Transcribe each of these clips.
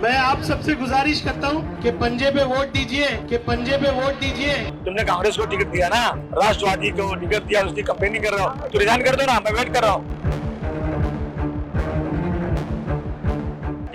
मैं आप सबसे गुजारिश करता हूँ कि पंजे पे वोट दीजिए, तुमने कांग्रेस को टिकट दिया ना, राष्ट्रवादी को टिकट दिया, उसकी कंपेनिंग कर रहा हो तो रिजाइन कर दो ना, मैं वेट कर रहा हूँ।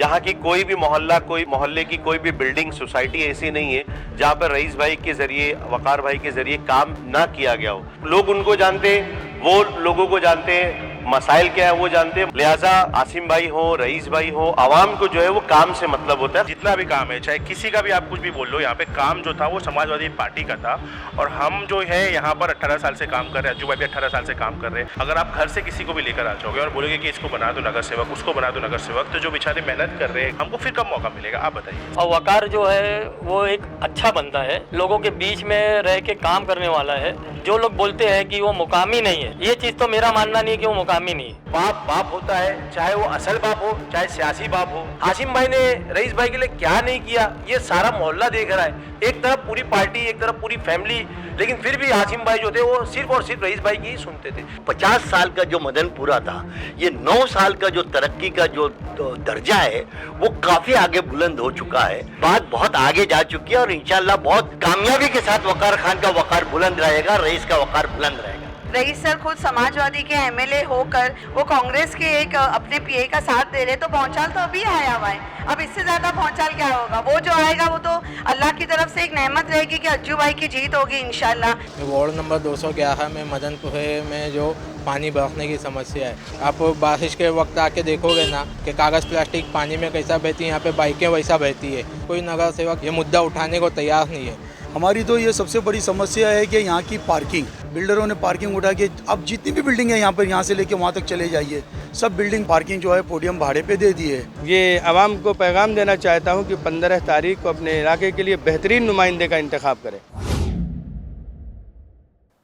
यहाँ की कोई भी मोहल्ला, कोई मोहल्ले की कोई भी बिल्डिंग, सोसाइटी ऐसी नहीं है जहाँ पर रईस भाई के जरिए, वकार भाई के जरिए काम ना किया गया हो। लोग उनको जानते हैं, वो लोगों को जानते हैं, मसाइल क्या है वो जानते हैं। लिहाजा आसिम भाई हो, रईस भाई हो, आवाम को जो है वो काम से मतलब होता है। जितना भी काम है, चाहे किसी का भी आप कुछ भी बोल लो, यहाँ पे काम जो था वो समाजवादी पार्टी का था। और हम जो है यहाँ पर 18 साल से काम कर रहे हैं, अज्जू भाई भी 18 साल से काम कर रहे हैं। अगर आप घर से किसी को भी लेकर आ जाओगे और बोलोगे कि इसको बना दो नगर सेवक, उसको बना दो नगर सेवक, तो जो बेचारे मेहनत कर रहे हैं हमको फिर कब मौका मिलेगा, आप बताइए। और वकार जो है वो एक अच्छा बंदा है, लोगों के बीच में रह के काम करने वाला है। जो लोग बोलते हैं कि वो मुकामी नहीं है, ये चीज तो मेरा मानना नहीं है कि वो मुकामी नहीं है। बाप बाप होता है, चाहे वो असल बाप हो, चाहे सियासी बाप हो। आसिम भाई ने रईस भाई के लिए क्या नहीं किया, ये सारा मोहल्ला देख रहा है। एक तरफ पूरी पार्टी, एक तरफ पूरी फैमिली, लेकिन फिर भी आसिम भाई जो थे वो सिर्फ और सिर्फ रईस भाई की ही सुनते थे। 50 साल का जो मदनपुरा था, ये 9 साल का जो तरक्की का जो दर्जा है वो काफी आगे बुलंद हो चुका है। बात बहुत आगे जा चुकी है और इंशाल्लाह बहुत कामयाबी के साथ वकार खान का वकार बुलंद रहेगा, रईस का वकार बुलंद रहेगा। रईस सर खुद समाजवादी के एमएलए होकर वो कांग्रेस के एक अपने पीए का साथ दे रहे, तो भौचाल तो अभी आया हुआ है। अब इससे ज्यादा भौचाल क्या होगा? वो जो आएगा वो तो अल्लाह की तरफ से एक नेमत रहेगी कि अज्जू भाई की जीत होगी इंशाल्लाह। वार्ड नंबर 211 में मदनपुरे में जो पानी बरसने की समस्या है, आप बारिश के वक्त आके देखोगे ना कि कागज़ प्लास्टिक पानी में कैसा बहती है, यहाँ पे बाइकें वैसा बहती है। कोई नगर सेवक ये मुद्दा उठाने को तैयार नहीं है। हमारी तो ये सबसे बड़ी समस्या है कि यहाँ की पार्किंग, बिल्डरों ने पार्किंग उठा के, अब जितनी भी बिल्डिंग है यहाँ पर, यहाँ से लेके वहाँ तक चले जाइए, सब बिल्डिंग पार्किंग जो है पोडियम भाड़े पे दे दिए। ये आवाम को पैगाम देना चाहता हूँ कि 15 तारीख को अपने इलाके के लिए बेहतरीन नुमाइंदे का इंतखाब करें।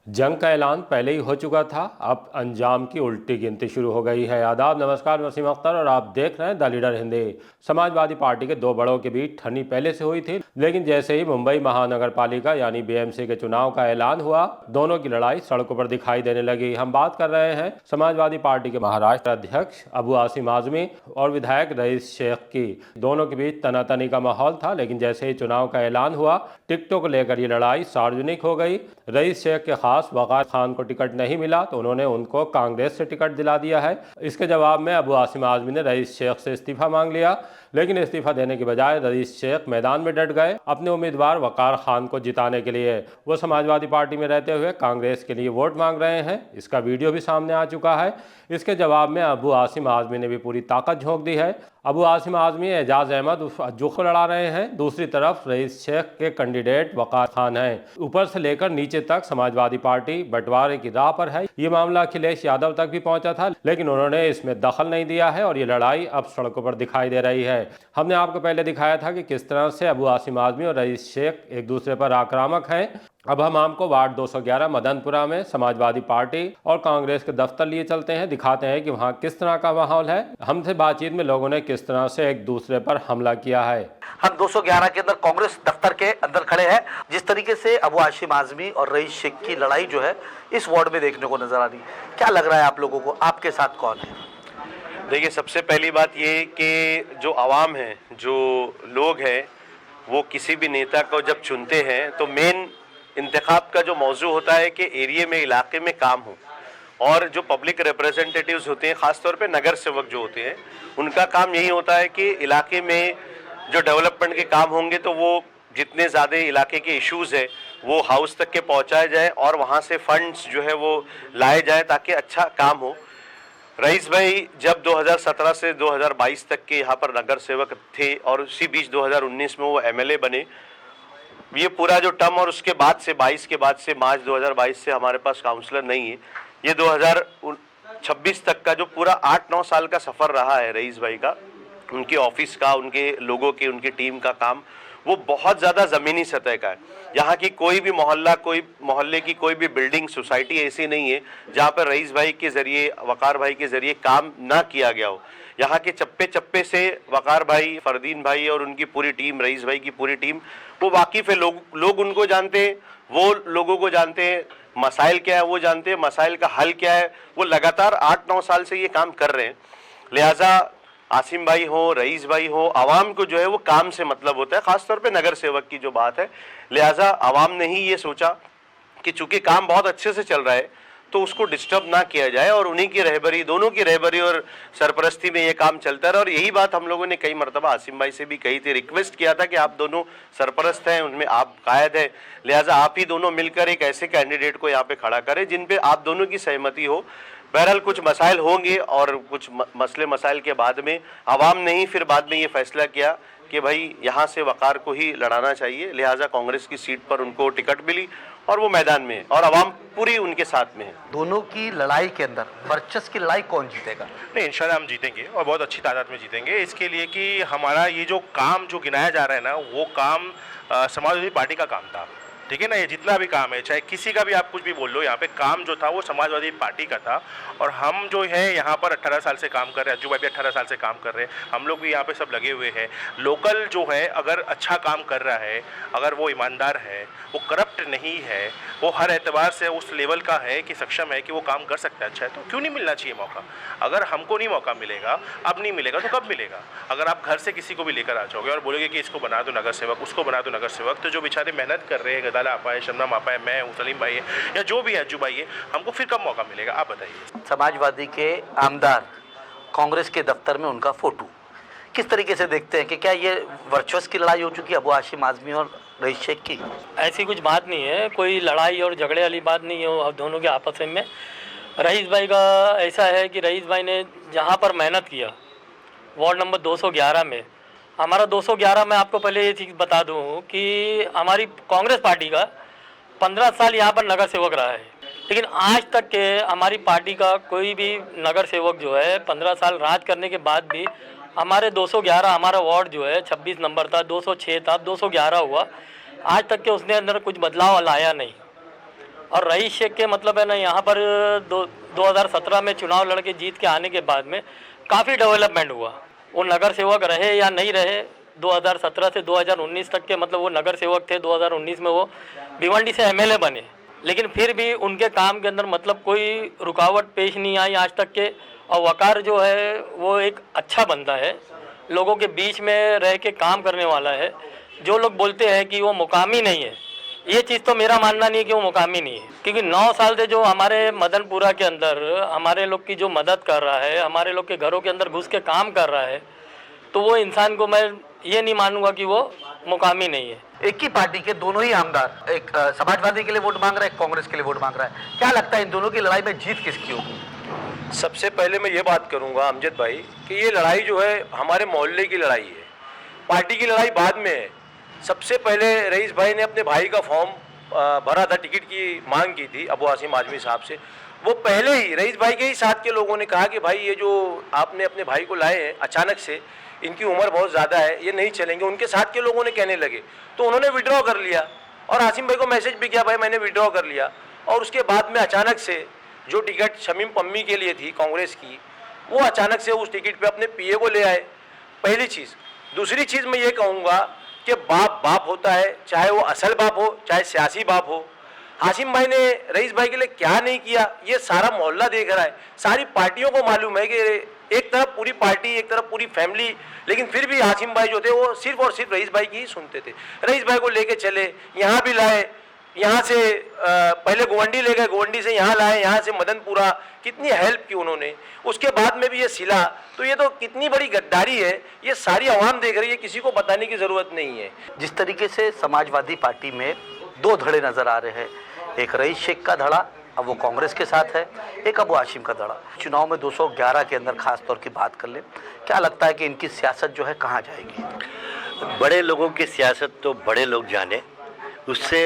जंग का ऐलान पहले ही हो चुका था, अब अंजाम की उल्टी गिनती शुरू हो गई है। आदाब, नमस्कार, वसीम अख्तर और आप देख रहे हैं the leader Hindi. Samajwadi party के दो बड़ों के बीच ठनी पहले से हुई थी, लेकिन जैसे ही मुंबई महानगर पालिका यानी बीएमसी के चुनाव का ऐलान हुआ, दोनों की लड़ाई सड़कों पर दिखाई देने लगी। हम बात कर रहे हैं समाजवादी पार्टी के महाराष्ट्र अध्यक्ष अबू आसिम आजमी और विधायक रईस शेख की। दोनों के बीच तनातनी का माहौल था, लेकिन जैसे ही चुनाव का ऐलान हुआ, टिकटों को लेकर ये लड़ाई सार्वजनिक हो गई। रईस शेख के खास वकार खान को टिकट नहीं मिला तो उन्होंने उनको कांग्रेस से टिकट दिला दिया है। इसके जवाब में अबू आसिम आजमी ने रईस शेख से इस्तीफा मांग लिया, लेकिन इस्तीफा देने के बजाय रईस शेख मैदान में डट गए अपने उम्मीदवार वकार खान को जिताने के लिए। वो समाजवादी पार्टी में रहते हुए कांग्रेस के लिए वोट मांग रहे हैं। इसका वीडियो भी सामने आ चुका है। इसके जवाब में अबू आसिम आजमी ने भी पूरी ताकत झोंक दी है। अबू आसिम आजमी एजाज अहमद अज्जू को लड़ा रहे हैं, दूसरी तरफ रईस शेख के कैंडिडेट वकार खान हैं। ऊपर से लेकर नीचे तक समाजवादी पार्टी बंटवारे की राह पर है। ये मामला अखिलेश यादव तक भी पहुंचा था, लेकिन उन्होंने इसमें दखल नहीं दिया है और ये लड़ाई अब सड़कों पर दिखाई दे रही है। हमने आपको पहले दिखाया था कि किस तरह से अबू आसिम आजमी और रईस शेख एक दूसरे पर आक्रामक हैं। अब हम आपको वार्ड 211 मदनपुरा में समाजवादी पार्टी और कांग्रेस के दफ्तर लिए चलते हैं, दिखाते हैं कि वहाँ किस तरह का माहौल है। हमसे बातचीत में लोगों ने किस तरह से एक दूसरे पर हमला किया है। हम 211 के अंदर कांग्रेस दफ्तर के अंदर खड़े हैं। जिस तरीके से अबू आसिम आजमी और रईस शेख की लड़ाई जो है इस वार्ड में देखने को नजर आ रही है, क्या लग रहा है आप लोगों को, आपके साथ कौन है? देखिए, सबसे पहली बात ये कि जो आवाम है, जो लोग हैं, वो किसी भी नेता को जब चुनते हैं तो मेन इंतखाब का जो मौजू होता है कि एरिया में, इलाके में काम हो। और जो पब्लिक रिप्रेजेंटेटिव्स होते हैं, ख़ासतौर पे नगर सेवक जो होते हैं, उनका काम यही होता है कि इलाके में जो डेवलपमेंट के काम होंगे तो वो जितने ज़्यादा इलाके के इश्यूज़ है वो हाउस तक के पहुंचाए जाए और वहाँ से फंड्स जो है वो लाए जाए ताकि अच्छा काम हो। रईस भाई जब 2017 से 2022 तक के यहाँ पर नगर सेवक थे और उसी बीच 2019 में वो एमएलए बने। ये पूरा जो टर्म और उसके बाद से 22 के बाद से मार्च 2022 से हमारे पास काउंसलर नहीं है। ये 2026 तक का जो पूरा 8-9 साल का सफ़र रहा है रईस भाई का, उनके ऑफिस का, उनके लोगों के, उनकी टीम का काम, वो बहुत ज़्यादा ज़मीनी सतह का है। यहाँ की कोई भी मोहल्ला, कोई मोहल्ले की कोई भी बिल्डिंग, सोसाइटी ऐसी नहीं है जहाँ पर रईस भाई के ज़रिए, वकार भाई के ज़रिए काम ना किया गया हो। यहाँ के चप्पे चप्पे से वकार भाई, फरदीन भाई और उनकी पूरी टीम, रईस भाई की पूरी टीम, वो वाकिफ़ है। लोग उनको जानते हैं, वो लोगों को जानते हैं, मसाइल क्या है वो जानते हैं, मसाइल का हल क्या है। वो लगातार 8-9 साल से ये काम कर रहे हैं। लिहाजा आसिम भाई हो, रईस भाई हो, आवाम को जो है वो काम से मतलब होता है, खासतौर पे नगर सेवक की जो बात है। लिहाजा आवाम ने ही ये सोचा कि चूंकि काम बहुत अच्छे से चल रहा है तो उसको डिस्टर्ब ना किया जाए और उन्हीं की रहबरी, दोनों की रहबरी और सरपरस्ती में ये काम चलता रहा। और यही बात हम लोगों ने कई मरतबा आसिम भाई से भी कही थी, रिक्वेस्ट किया था कि आप दोनों सरपरस्त हैं, उनमें आप कायद है, लिहाजा आप ही दोनों मिलकर एक ऐसे कैंडिडेट को यहाँ पे खड़ा करें जिन पे आप दोनों की सहमति हो। बहरहाल कुछ मसाइल होंगे और कुछ मसले मसाइल के बाद में आवाम ने ही फिर बाद में ये फैसला किया कि भाई यहाँ से वकार को ही लड़ाना चाहिए, लिहाजा कांग्रेस की सीट पर उनको टिकट मिली और वो मैदान में है और आवाम पूरी उनके साथ में है। दोनों की लड़ाई के अंदर वर्चस्व की लड़ाई कौन जीतेगा? नहीं, इंशाल्लाह हम जीतेंगे और बहुत अच्छी तादाद में जीतेंगे। इसके लिए कि हमारा ये जो काम जो गिनाया जा रहा है ना, वो काम समाजवादी पार्टी का काम था, ठीक है ना। ये जितना भी काम है, चाहे किसी का भी आप कुछ भी बोल लो, यहाँ पे काम जो था वो समाजवादी पार्टी का था। और हम जो है यहाँ पर 18 साल से काम कर रहे हैं, अज्जू भाई भी 18 साल से काम कर रहे हैं, हम लोग भी यहाँ पे सब लगे हुए हैं। लोकल जो है अगर अच्छा काम कर रहा है, अगर वो ईमानदार है, वो करप्ट नहीं है, वो हर एतबार से उस लेवल का है कि सक्षम है कि वो काम कर सकता है अच्छा है, तो क्यों नहीं मिलना चाहिए मौका? अगर हमको नहीं मौका मिलेगा, अब नहीं मिलेगा तो कब मिलेगा? अगर आप घर से किसी को भी लेकर आ जाओगे और बोलोगे कि इसको बना दो नगर सेवक, उसको बना दो नगर सेवक, तो जो बेचारे मेहनत कर रहे हैं, गदाला आपा है, शबनम आपा है, मैं हूँ, सलीम भाई है, या जो भी है, अज्जू भाई है, हमको फिर कब मौका मिलेगा? आप बताइए। समाजवादी के आमदार, कांग्रेस के दफ्तर में उनका फोटो, किस तरीके से देखते हैं कि क्या ये वर्चस्व की लड़ाई हो चुकी है अबू हाशिम आज़मी और रईस शेख की? ऐसी कुछ बात नहीं है, कोई लड़ाई और झगड़े वाली बात नहीं है वो दोनों के आपस में। रईस भाई का ऐसा है कि रईस भाई ने जहाँ पर मेहनत किया, वार्ड नंबर 211 में, हमारा 211 में आपको पहले ये चीज़ बता दूँ कि हमारी कांग्रेस पार्टी का 15 साल यहाँ पर नगर सेवक रहा है, लेकिन आज तक के हमारी पार्टी का कोई भी नगर सेवक जो है 15 साल राज करने के बाद भी हमारे 211, हमारा वार्ड जो है 26 नंबर था, 206 था, 211 हुआ, आज तक के उसने अंदर कुछ बदलाव लाया नहीं। और रईस शेख के मतलब है ना, यहाँ पर 2017 में चुनाव लड़के जीत के आने के बाद में काफ़ी डेवलपमेंट हुआ। वो नगर सेवक रहे या नहीं रहे, 2017 से 2019 तक के मतलब वो नगर सेवक थे, 2019 में वो भिवंडी से एमएलए बने, लेकिन फिर भी उनके काम के अंदर मतलब कोई रुकावट पेश नहीं आई आज तक के। और वकार जो है वो एक अच्छा बंदा है, लोगों के बीच में रह के काम करने वाला है। जो लोग बोलते हैं कि वो मुकामी नहीं है, ये चीज़ तो मेरा मानना नहीं है कि वो मुकामी नहीं है, क्योंकि 9 साल से जो हमारे मदनपुरा के अंदर हमारे लोग की जो मदद कर रहा है, हमारे लोग के घरों के अंदर घुस के काम कर रहा है, तो वो इंसान को मैं ये नहीं मानूंगा कि वो मुकामी नहीं है। एक ही पार्टी के दोनों ही आमदार, एक समाजवादी के लिए वोट मांग रहा है, एक कांग्रेस के लिए वोट मांग रहा है, क्या लगता है इन दोनों की लड़ाई में जीत किसकी होगी? सबसे पहले मैं ये बात करूंगा अमजद भाई कि ये लड़ाई जो है हमारे मोहल्ले की लड़ाई है, पार्टी की लड़ाई बाद में है। सबसे पहले रईस भाई ने अपने भाई का फॉर्म भरा था, टिकट की मांग की थी अबू हाशिम आज़मी साहब से। वो पहले ही रईस भाई के ही साथ के लोगों ने कहा कि भाई ये जो आपने अपने भाई को लाए हैं अचानक से, इनकी उम्र बहुत ज़्यादा है, ये नहीं चलेंगे। उनके साथ के लोगों ने कहने लगे तो उन्होंने विड्रॉ कर लिया और आसिम भाई को मैसेज भी किया, भाई मैंने विड्रॉ कर लिया। और उसके बाद में अचानक से जो टिकट शमीम पम्मी के लिए थी कांग्रेस की, वो अचानक से उस टिकट पे अपने पीए को ले आए, पहली चीज़। दूसरी चीज़ मैं ये कहूँगा कि बाप बाप होता है, चाहे वो असल बाप हो चाहे सियासी बाप हो। हाशिम भाई ने रईस भाई के लिए क्या नहीं किया ये सारा मोहल्ला देख रहा है, सारी पार्टियों को मालूम है कि एक तरफ पूरी पार्टी, एक तरफ पूरी फैमिली, लेकिन फिर भी हाशिम भाई जो थे वो सिर्फ और सिर्फ रईस भाई की ही सुनते थे। रईस भाई को लेके चले, यहाँ भी लाए, यहाँ से पहले गोवंडी ले गए, गोवंडी से यहाँ लाए, यहाँ से मदनपुरा, कितनी हेल्प की उन्होंने। उसके बाद में भी ये सिला, तो ये तो कितनी बड़ी गद्दारी है, ये सारी आवाम देख रही है, किसी को बताने की ज़रूरत नहीं है। जिस तरीके से समाजवादी पार्टी में 2 धड़े नज़र आ रहे हैं, एक रईस शेख का धड़ा, अब वो कांग्रेस के साथ है, एक अबू हाशिम का धड़ा। चुनाव में 211 के अंदर खास तौर की बात कर ले, क्या लगता है कि इनकी सियासत जो है कहाँ जाएगी? बड़े लोगों की सियासत तो बड़े लोग जाने, उससे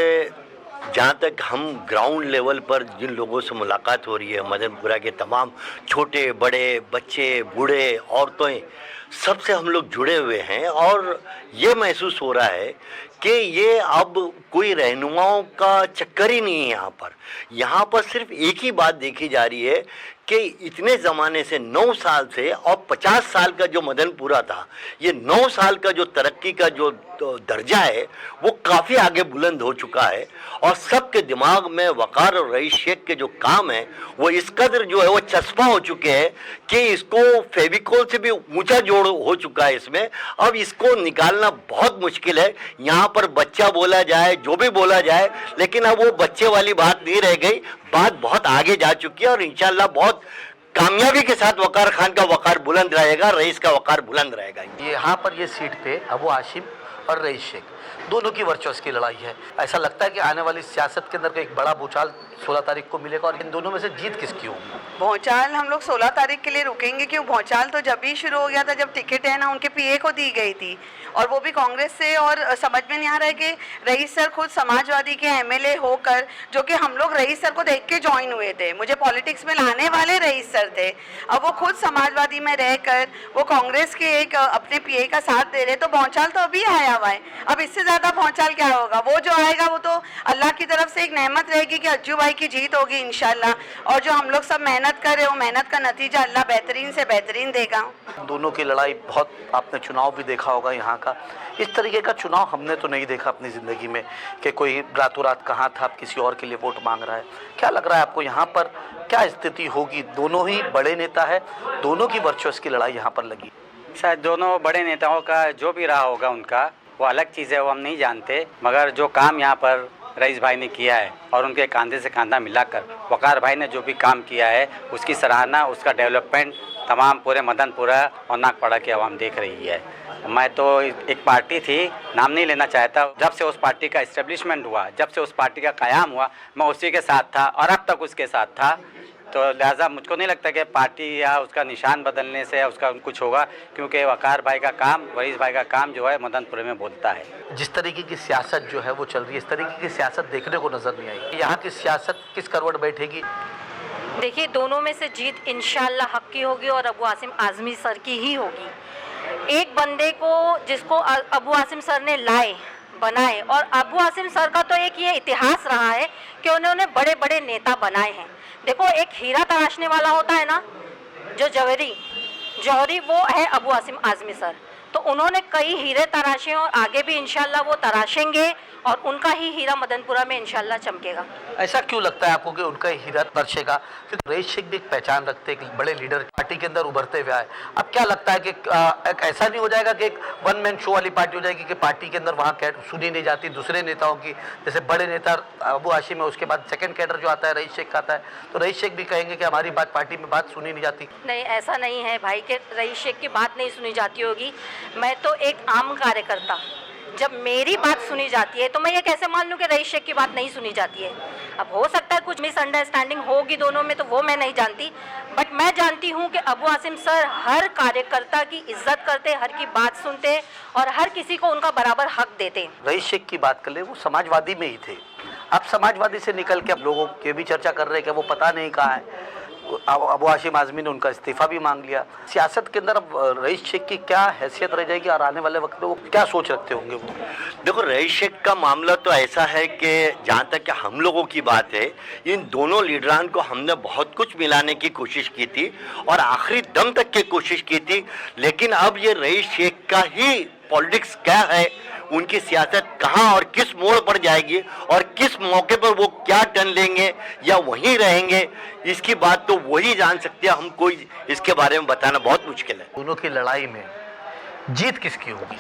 जहाँ तक हम ग्राउंड लेवल पर जिन लोगों से मुलाकात हो रही है, मदनपुरा के तमाम छोटे बड़े बच्चे बूढ़े औरतें, सबसे हम लोग जुड़े हुए हैं और ये महसूस हो रहा है कि ये अब कोई रहनुमाओं का चक्कर ही नहीं है। यहाँ पर सिर्फ एक ही बात देखी जा रही है कि इतने ज़माने से 9 साल से और 50 साल का जो मदनपुरा था, ये 9 साल का जो तरक्की का जो दर्जा है वो काफ़ी आगे बुलंद हो चुका है और सबके दिमाग में वकार और रईस शेख के जो काम है वो इस कदर जो है वो चस्पा हो चुके हैं कि इसको फेविकोल से भी ऊंचा जोड़ हो चुका है इसमें। अब इसको निकालना बहुत मुश्किल है। यहाँ पर बच्चा बोला जाए, जो भी बोला जाए, लेकिन अब वो बच्चे वाली बात नहीं रह गई। बात बहुत आगे जा चुकी है और इंशाल्लाह बहुत कामयाबी के साथ वकार खान का वकार बुलंद रहेगा, रईस का वकार बुलंद रहेगा। यहाँ पर ये सीट पे अबू हाशिम और रईस शेख दोनों की वर्चस्व की लड़ाई है। ऐसा लगता है कि आने वाली सियासत के अंदर एक बड़ा भूचाल 16 तारीख को मिलेगा और इन दोनों में से जीत किसकी होगी? भौचाल हम लोग 16 तारीख के लिए रुकेंगे क्यों? भौचाल तो जब भी शुरू हो गया था जब टिकट है ना उनके पीए को दी गई थी और वो भी कांग्रेस से। और समझ में नहीं आ रहा है कि रईस सर खुद समाजवादी के एमएलए होकर, जो कि हम लोग रईस सर को देख के ज्वाइन हुए थे, मुझे पॉलिटिक्स में लाने वाले रईस सर थे, अब वो खुद समाजवादी में रहकर वो कांग्रेस के एक अपने पीए का साथ दे रहे, तो भौचाल तो अभी आया हुआ है। अब इससे ज्यादा भौचाल क्या होगा? वो जो आएगा वो तो अल्लाह की तरफ से एक नेमत रहेगी कि अज्जू भाई की जीत होगी इंशाल्लाह, और जो हम लोग सब मेहनत कर रहे हो मेहनत का नतीजा अल्लाह बेहतरीन से बेहतरीन देगा। दोनों की लड़ाई बहुत, आपने चुनाव भी देखा होगा यहाँ का, इस तरीके का चुनाव हमने तो नहीं देखा अपनी ज़िंदगी में कि कोई रातों रात कहाँ था, अब किसी और के लिए वोट मांग रहा है। क्या लग रहा है आपको यहाँ पर क्या स्थिति होगी? दोनों ही बड़े नेता है, दोनों की वर्चस्व की लड़ाई यहाँ पर लगी। शायद दोनों बड़े नेताओं का जो भी रहा होगा उनका वो अलग चीज़ है, वो हम नहीं जानते, मगर जो काम यहाँ पर रईस भाई ने किया है और उनके कंधे से कंधा मिलाकर वकार भाई ने जो भी काम किया है उसकी सराहना, उसका डेवलपमेंट तमाम पूरे मदनपुरा और नागपाड़ा की आवाम देख रही है। मैं तो एक पार्टी थी, नाम नहीं लेना चाहता, जब से उस पार्टी का इस्टेब्लिशमेंट हुआ, जब से उस पार्टी का क़याम हुआ, मैं उसी के साथ था और अब तक उसके साथ था। तो लिहाजा मुझको नहीं लगता कि पार्टी या उसका निशान बदलने से उसका कुछ होगा, क्योंकि वकार भाई का काम, रईस भाई का काम जो है मदनपुरे में बोलता है। जिस तरीके की सियासत जो है वो चल रही है, इस तरीके की सियासत देखने को नज़र नहीं आई। यहाँ की सियासत किस करवट बैठेगी? देखिए, दोनों में से जीत इंशाल्लाह हक की होगी और अबू हाशिम आज़मी सर की ही होगी। एक बंदे को जिसको अबू हाशिम सर ने लाए, बनाए, और अबू हाशिम सर का तो एक ये इतिहास रहा है कि उन्होंने बड़े बड़े नेता बनाए हैं। देखो, एक हीरा तराशने वाला होता है ना, जो जौहरी, वो है अबू हाशिम आज़मी सर। तो उन्होंने कई हीरे तराशे और आगे भी इंशाल्लाह वो तराशेंगे और उनका ही हीरा मदनपुरा में इंशाल्लाह चमकेगा। ऐसा क्यों लगता है आपको कि उनका हीरा तराशेगा? क्योंकि रईस शेख भी एक पहचान रखते हैं, एक बड़े लीडर पार्टी के अंदर उभरते हुए आए। अब क्या लगता है कि एक ऐसा नहीं हो जाएगा कि एक वन मैन शो वाली पार्टी हो जाएगी कि पार्टी के अंदर वहाँ सुनी नहीं जाती दूसरे नेताओं की? जैसे बड़े नेता अबू हाशिम है, उसके बाद सेकंड कैडर जो आता है रईस शेख का आता है, तो रईस शेख भी कहेंगे कि हमारी बात पार्टी में बात सुनी नहीं जाती। नहीं, ऐसा नहीं है भाई कि रईस शेख की बात नहीं सुनी जाती होगी। मैं तो एक आम कार्यकर्ता, जब मेरी बात सुनी जाती है तो मैं ये कैसे मान लूँ कि रईस शेख की बात नहीं सुनी जाती है? अब हो सकता है कुछ मिसअंडरस्टैंडिंग होगी दोनों में, तो वो मैं नहीं जानती, बट मैं जानती हूँ कि अबू हाशिम सर हर कार्यकर्ता की इज्जत करते, हर की बात सुनते और हर किसी को उनका बराबर हक देते। रईस शेख की बात कर ले, वो समाजवादी में ही थे, अब समाजवादी से निकल के अब लोगों के भी चर्चा कर रहे हैं कि वो पता नहीं कहाँ है। अबू हाशिम आज़मी ने उनका इस्तीफा भी मांग लिया। सियासत के अंदर अब रईस शेख की क्या हैसियत रह जाएगी और आने वाले वक्त में वो क्या सोच रखते होंगे? वो देखो, रईस शेख का मामला तो ऐसा है कि जहाँ तक कि हम लोगों की बात है, इन दोनों लीडरान को हमने बहुत कुछ मिलाने की कोशिश की थी और आखिरी दम तक की कोशिश की थी, लेकिन अब ये रईस शेख का ही पॉलिटिक्स क्या है, उनकी सियासत कहाँ और किस मोड़ पर जाएगी और किस मौके पर वो क्या टर्न लेंगे या वहीं रहेंगे, इसकी बात तो वही जान सकते हैं। हम कोई इसके बारे में बताना बहुत मुश्किल है। दोनों की लड़ाई में जीत किसकी होगी?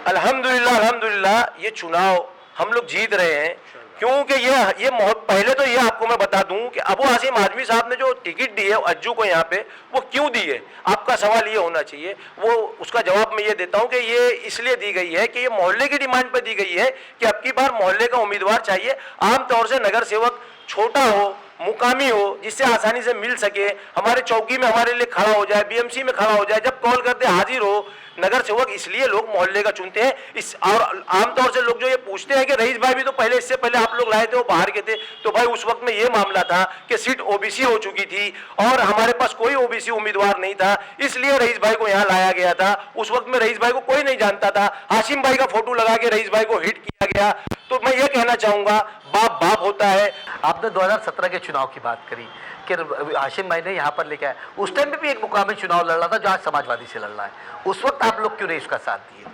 अल्हम्दुलिल्लाह ये चुनाव हम लोग जीत रहे हैं, क्योंकि ये पहले तो ये आपको मैं बता दूं कि अबू हाशिम आज़मी साहब ने जो टिकट दी है अज्जू को यहाँ पे, वो क्यों दी है? आपका सवाल ये होना चाहिए, वो उसका जवाब मैं ये देता हूँ कि ये इसलिए दी गई है कि ये मोहल्ले की डिमांड पे दी गई है कि अब की बार मोहल्ले का उम्मीदवार चाहिए। आमतौर से नगर सेवक छोटा हो, मुकामी हो, जिससे आसानी से मिल सके, हमारे चौकी में हमारे लिए खड़ा हो जाए, बीएमसी में खड़ा हो जाए, जब कॉल करते हाजिर हो नगर सेवक। इसलिए लोग मोहल्ले का चुनते हैं। और आमतौर से लोग जो ये पूछते हैं कि रईस भाई भी तो पहले, इससे पहले आप लोग लाए थे, वो बाहर के थे, तो भाई उस वक्त में ये मामला था कि सीट ओबीसी हो चुकी थी और हमारे पास कोई ओबीसी उम्मीदवार नहीं था, इसलिए रईस भाई को यहाँ लाया गया था। उस वक्त में रईस भाई को कोई नहीं जानता था, हाशिम भाई का फोटो लगा के रईस भाई को हिट किया गया। तो मैं ये कहना चाहूंगा, बाप बाप होता है। आपने 2017 के चुनाव की बात करी कि हाशिम भाई ने यहाँ पर लेके आए, उस टाइम पे भी एक मुकामी चुनाव लड़ रहा था जो आज समाजवादी से लड़ रहा है, उस वक्त आप लोग क्यों नहीं उसका साथ दिए?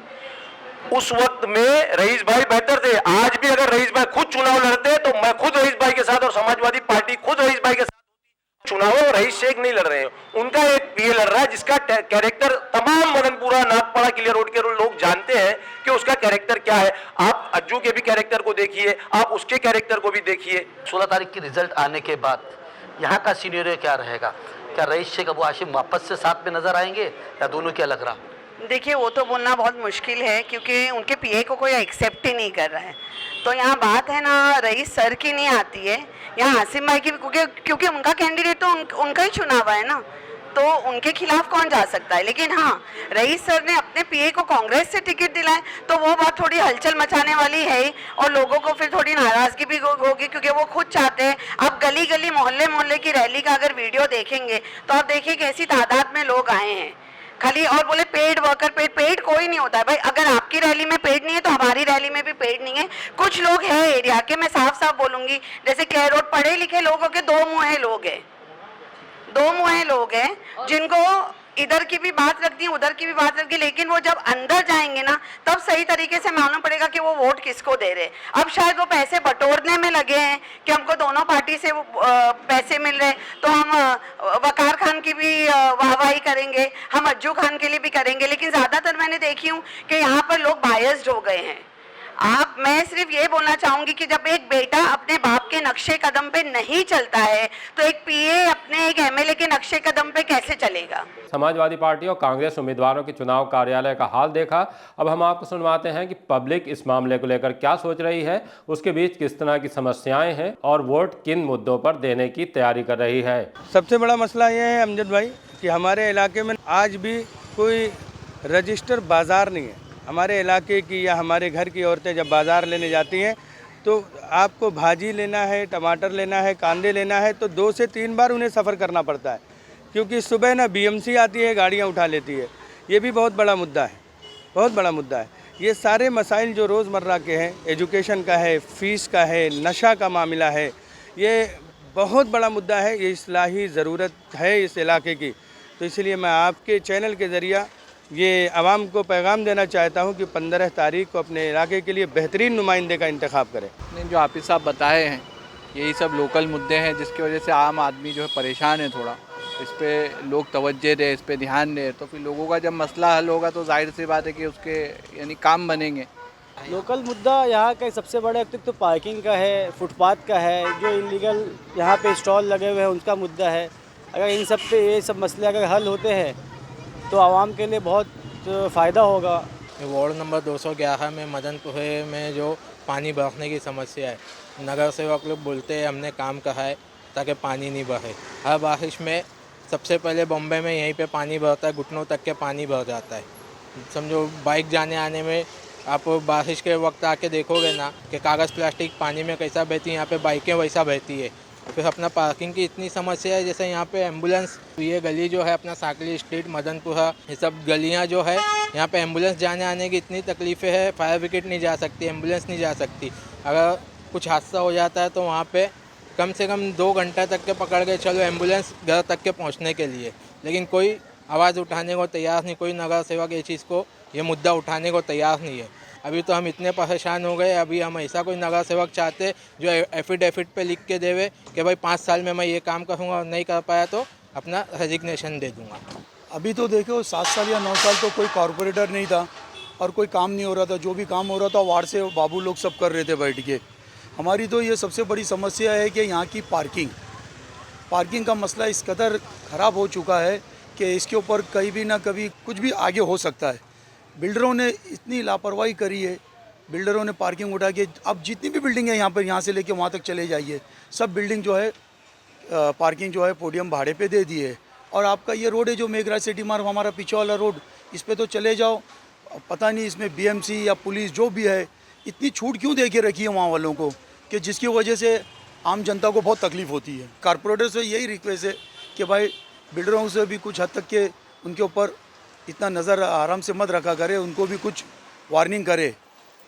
उस वक्त में रईस भाई बेहतर थे। आज भी अगर रईस भाई खुद चुनाव लड़ते तो मैं खुद रईस भाई के साथ और समाजवादी पार्टी खुद रईस भाई के साथ चुनाव। रईस शेख नहीं लड़ रहे हैं, उनका एक पीए लड़ रहा है जिसका कैरेक्टर तमाम मदनपुरा नागपाड़ा क्लियर रोड के लोग जानते हैं कि उसका कैरेक्टर क्या है। आप अज्जू के भी कैरेक्टर को देखिए, आप उसके कैरेक्टर को भी देखिए। 16 तारीख की रिजल्ट आने के बाद यहाँ का सीनियर क्या रहेगा? क्या रईस शेख अबू हाशिम वापस से साथ में नजर आएंगे या दोनों की अलग राह? देखिए वो तो बोलना बहुत मुश्किल है क्योंकि उनके पीए को कोई एक्सेप्ट ही नहीं कर रहा है। तो यहाँ बात है ना रईस सर की नहीं आती है, यहाँ हाशिम भाई की, क्योंकि उनका कैंडिडेट तो उनका ही चुनाव है ना, तो उनके खिलाफ कौन जा सकता है। लेकिन हाँ, रईस सर ने अपने पीए को कांग्रेस से टिकट दिलाए तो वो बात थोड़ी हलचल मचाने वाली है और लोगों को फिर थोड़ी नाराजगी भी होगी क्योंकि वो खुद चाहते हैं। आप गली गली मोहल्ले मोहल्ले की रैली का अगर वीडियो देखेंगे तो आप देखिए कैसी तादाद में लोग आए हैं खाली, और बोले पेड वर्कर, पेड कोई नहीं होता है भाई। अगर आपकी रैली में पेड नहीं है तो हमारी रैली में भी पेड नहीं है। कुछ लोग हैं एरिया के, मैं साफ साफ बोलूंगी, जैसे के रोड पढ़े लिखे लोगों के दो मुँहे लोग हैं जिनको इधर की भी बात लगती है उधर की भी बात लगती है, लेकिन वो जब अंदर जाएंगे ना तब सही तरीके से मालूम पड़ेगा कि वो वोट किसको दे रहे। अब शायद वो पैसे बटोरने में लगे हैं कि हमको दोनों पार्टी से पैसे मिल रहे हैं तो हम वकार खान की भी वाहवाही करेंगे, हम अज्जू खान के लिए भी करेंगे। लेकिन ज़्यादातर मैंने देखी हूँ कि यहाँ पर लोग बायस्ड हो गए हैं। मैं सिर्फ ये बोलना चाहूंगी कि जब एक बेटा अपने बाप के नक्शे कदम पे नहीं चलता है तो एक पीए अपने एक एमएलए के नक्शे कदम पे कैसे चलेगा। समाजवादी पार्टी और कांग्रेस उम्मीदवारों के चुनाव कार्यालय का हाल देखा। अब हम आपको सुनवाते हैं कि पब्लिक इस मामले को लेकर क्या सोच रही है, उसके बीच किस तरह की समस्याएं हैं और वोट किन मुद्दों पर देने की तैयारी कर रही है। सबसे बड़ा मसला ये है अमजद भाई कि हमारे इलाके में आज भी कोई रजिस्टर बाज़ार नहीं है। हमारे इलाके की या हमारे घर की औरतें जब बाज़ार लेने जाती हैं तो आपको भाजी लेना है, टमाटर लेना है, कांदे लेना है तो 2 से 3 बार उन्हें सफ़र करना पड़ता है क्योंकि सुबह ना बीएमसी आती है, गाड़ियाँ उठा लेती है। ये भी बहुत बड़ा मुद्दा है, बहुत बड़ा मुद्दा है। ये सारे मसाइल जो रोज़मर्रा के हैं, एजुकेशन का है, फ़ीस का है, नशा का मामला है, ये बहुत बड़ा मुद्दा है। ये इस्लाही ज़रूरत है इस इलाके की। तो इसलिए मैं आपके चैनल के ज़रिया ये आवाम को पैगाम देना चाहता हूँ कि 15 तारीख को अपने इलाके के लिए बेहतरीन नुमाइंदे का इंतखाब करें। जो हाफिज़ साहब बताए हैं यही सब लोकल मुद्दे हैं जिसकी वजह से आम आदमी जो है परेशान है थोड़ा। इस पर लोग तवज्जो दें, इस पर ध्यान दें तो फिर लोगों का जब मसला हल होगा तो जाहिर सी बात है कि उसके यानी काम बनेंगे। लोकल मुद्दा यहाँ का सबसे बड़ा एक तो पार्किंग का है, फुटपाथ का है, जो इलीगल यहाँ पे स्टॉल लगे हुए हैं उनका मुद्दा है। अगर इन सब पे ये सब मसले अगर हल होते हैं तो आवाम के लिए बहुत फ़ायदा होगा। वार्ड नंबर 211 में मदनपुरे में जो पानी बरसने की समस्या है, नगर सेवक लोग बोलते हैं हमने काम कहा है ताकि पानी नहीं बहे। हर बारिश में सबसे पहले बॉम्बे में यहीं पे पानी भरता है, घुटनों तक के पानी भर जाता है। समझो बाइक जाने आने में आप बारिश के वक्त आके देखोगे ना कि कागज़ प्लास्टिक पानी में कैसा बहती है, यहाँ पे बाइकें वैसा बहती है। फिर अपना पार्किंग की इतनी समस्या है, जैसे यहाँ पे एम्बुलेंस, ये गली जो है अपना साकली स्ट्रीट, मदनपुरा, ये सब गलियाँ जो है यहाँ पे एम्बुलेंस जाने आने की इतनी तकलीफ़ें हैं। फायर ब्रिगेड नहीं जा सकती, एम्बुलेंस नहीं जा सकती। अगर कुछ हादसा हो जाता है तो वहाँ पे कम से कम 2 घंटा तक के पकड़ के चलो एम्बुलेंस घर तक के पहुँचने के लिए, लेकिन कोई आवाज़ उठाने को तैयार नहीं, कोई नगर सेवक ये चीज़ को, ये मुद्दा उठाने को तैयार नहीं है। अभी तो हम इतने परेशान हो गए, अभी हम ऐसा कोई नगर सेवक चाहते जो एफिडेविट पे लिख के देवे कि भाई 5 साल में मैं ये काम करूँगा और नहीं कर पाया तो अपना रेजिग्नेशन दे दूँगा। अभी तो देखो 7 साल या 9 साल तो कोई कॉरपोरेटर नहीं था और कोई काम नहीं हो रहा था। जो भी काम हो रहा था वार्ड से बाबू लोग सब कर रहे थे बैठ के। हमारी तो ये सबसे बड़ी समस्या है कि यहाँ की पार्किंग का मसला इस कदर ख़राब हो चुका है कि इसके ऊपर कहीं भी ना कभी कुछ भी आगे हो सकता है। बिल्डरों ने इतनी लापरवाही करी है, बिल्डरों ने पार्किंग उठा के, अब जितनी भी बिल्डिंग है यहाँ पर, यहाँ से लेके वहाँ तक चले जाइए, सब बिल्डिंग जो है पार्किंग जो है पोडियम भाड़े पे दे दी है। और आपका ये रोड है जो मेघराज सिटी मार्ग, हमारा पीछे वाला रोड, इस पर तो चले जाओ, पता नहीं इसमें बीएमसी या पुलिस जो भी है इतनी छूट क्यों दे के रखी है वहाँ वालों को कि जिसकी वजह से आम जनता को बहुत तकलीफ़ होती है। कारपोरेटर से यही रिक्वेस्ट है कि भाई बिल्डरों से भी कुछ हद तक के उनके ऊपर इतना नज़र आराम से मत रखा करे, उनको भी कुछ वार्निंग करे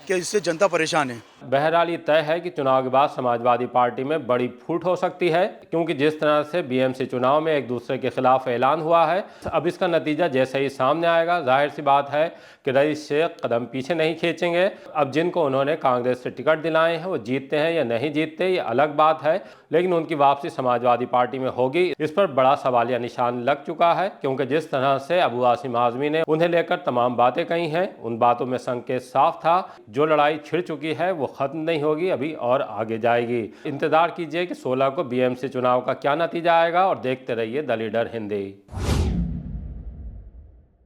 कि इससे जनता परेशान है। बहरहाल ये तय है कि चुनाव के बाद समाजवादी पार्टी में बड़ी फूट हो सकती है, क्योंकि जिस तरह से बीएमसी चुनाव में एक दूसरे के खिलाफ ऐलान हुआ है, अब इसका नतीजा जैसे ही सामने आएगा, जाहिर सी बात है कि रईस शेख कदम पीछे नहीं खींचेंगे। अब जिनको उन्होंने कांग्रेस से टिकट दिलाए हैं वो जीतते हैं या नहीं जीतते ये अलग बात है, लेकिन उनकी वापसी समाजवादी पार्टी में होगी, इस पर बड़ा सवालिया निशान लग चुका है। क्योंकि जिस तरह से अबू आसिम आज़मी ने उन्हें लेकर तमाम बातें कही हैं, उन बातों में संकेत साफ था जो लड़ाई छिड़ चुकी है वो खत्म नहीं होगी, अभी और आगे जाएगी। इंतजार कीजिए कि 16 को बीएमसी चुनाव का क्या नतीजा आएगा और देखते रहिए द लीडर हिंदी।